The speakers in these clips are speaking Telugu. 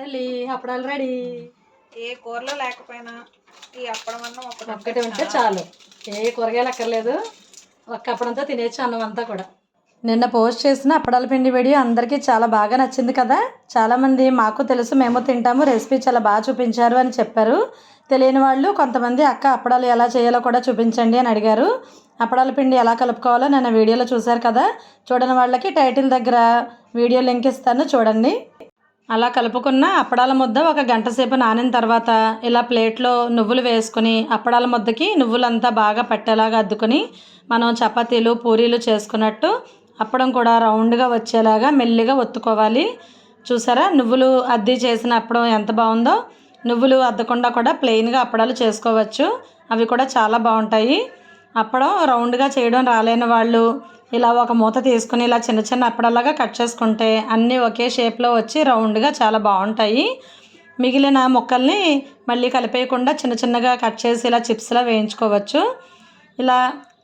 తల్లి అప్పడాలు రెడీ. ఏ కూరలో లేకపోయినా ఈ అప్పడం అన్నం ఒక్కటి ఉంటే చాలు, ఏ కూరగాయలు అక్కర్లేదు, ఒక్క అప్పడంతో తినేచ్చు అన్నం అంతా కూడా. నిన్న పోస్ట్ చేసిన అప్పడాల పిండి వీడియో అందరికీ చాలా బాగా నచ్చింది కదా. చాలామంది మాకు తెలుసు, మేము తింటాము, రెసిపీ చాలా బాగా చూపించారు అని చెప్పారు. తెలియని వాళ్ళు కొంతమంది అక్క అప్పడాలు ఎలా చేయాలో కూడా చూపించండి అని అడిగారు. అప్పడాల పిండి ఎలా కలుపుకోవాలో నిన్న వీడియోలో చూశారు కదా. చూడని వాళ్ళకి టైటిల్ దగ్గర వీడియో లింక్ ఇస్తాను, చూడండి. అలా కలుపుకున్న అప్పడాల ముద్ద ఒక గంట సేపు నానిన తర్వాత ఇలా ప్లేట్లో నువ్వులు వేసుకొని అప్పడాల ముద్దకి నువ్వులంతా బాగా పట్టేలాగా అద్దుకొని మనం చపాతీలు పూరీలు చేసుకున్నట్టు అప్పడం కూడా రౌండ్గా వచ్చేలాగా మెల్లిగా ఒత్తుకోవాలి. చూసారా నువ్వులు అద్ది చేసిన అప్పడం ఎంత బాగుందో. నువ్వులు అద్దకుండా కూడా ప్లెయిన్గా అప్పడాలు చేసుకోవచ్చు, అవి కూడా చాలా బాగుంటాయి. అప్పడం రౌండ్గా చేయడం రాలేని వాళ్ళు ఇలా ఒక మూత తీసుకుని ఇలా చిన్న చిన్న అప్పడాలాగా కట్ చేసుకుంటే అన్నీ ఒకే షేప్లో వచ్చి రౌండ్గా చాలా బాగుంటాయి. మిగిలిన ముక్కల్ని మళ్ళీ కలిపేయకుండా చిన్న చిన్నగా కట్ చేసి ఇలా చిప్స్లా వేయించుకోవచ్చు. ఇలా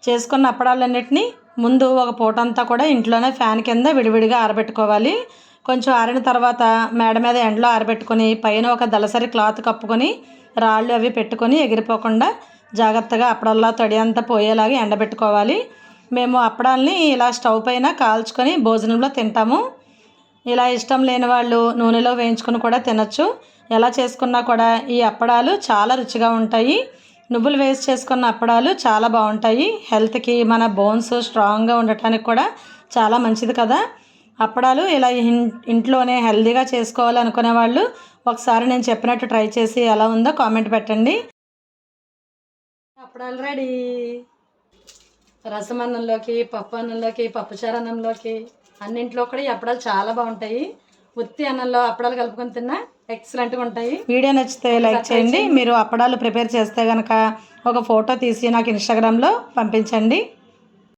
చేసుకున్న అప్పడాలన్నిటినీ ముందు ఒక పూట అంతా కూడా ఇంట్లోనే ఫ్యాన్ కింద విడివిడిగా ఆరబెట్టుకోవాలి. కొంచెం ఆరిన తర్వాత మేడ మీద ఎండలో ఆరబెట్టుకొని పైన ఒక దళసరి క్లాత్ కప్పుకొని రాళ్ళు అవి పెట్టుకొని ఎగిరిపోకుండా జాగ్రత్తగా అప్పడల్లా తడి అంతా పోయేలాగా ఎండబెట్టుకోవాలి. మేము అప్పడాల్ని ఇలా స్టవ్ పైన కాల్చుకొని భోజనంలో తింటాము. ఇలా ఇష్టం లేని వాళ్ళు నూనెలో వేయించుకొని కూడా తినచ్చు. ఎలా చేసుకున్నా కూడా ఈ అప్పడాలు చాలా రుచిగా ఉంటాయి. నువ్వులు వేసి చేసుకున్న అప్పడాలు చాలా బాగుంటాయి. హెల్త్కి మన బోన్స్ స్ట్రాంగ్గా ఉండటానికి కూడా చాలా మంచిది కదా. అప్పడాలు ఇలా ఇంట్లోనే హెల్తీగా చేసుకోవాలనుకునే వాళ్ళు ఒకసారి నేను చెప్పినట్టు ట్రై చేసి ఎలా ఉందో కామెంట్ పెట్టండి. అప్పడాలు రెడీ. రసం అన్నంలోకి, పప్పు అన్నంలోకి, పప్పుచారు అన్నంలోకి, అన్నింట్లో కూడా ఈ అప్పడాలు చాలా బాగుంటాయి. ఉత్తి అన్నంలో అప్పడాలు కలుపుకొని తిన్నా ఎక్సలెంట్గా ఉంటాయి. వీడియో నచ్చితే లైక్ చేయండి. మీరు అప్పడాలు ప్రిపేర్ చేస్తే కనుక ఒక ఫోటో తీసి నాకు ఇన్స్టాగ్రామ్లో పంపించండి.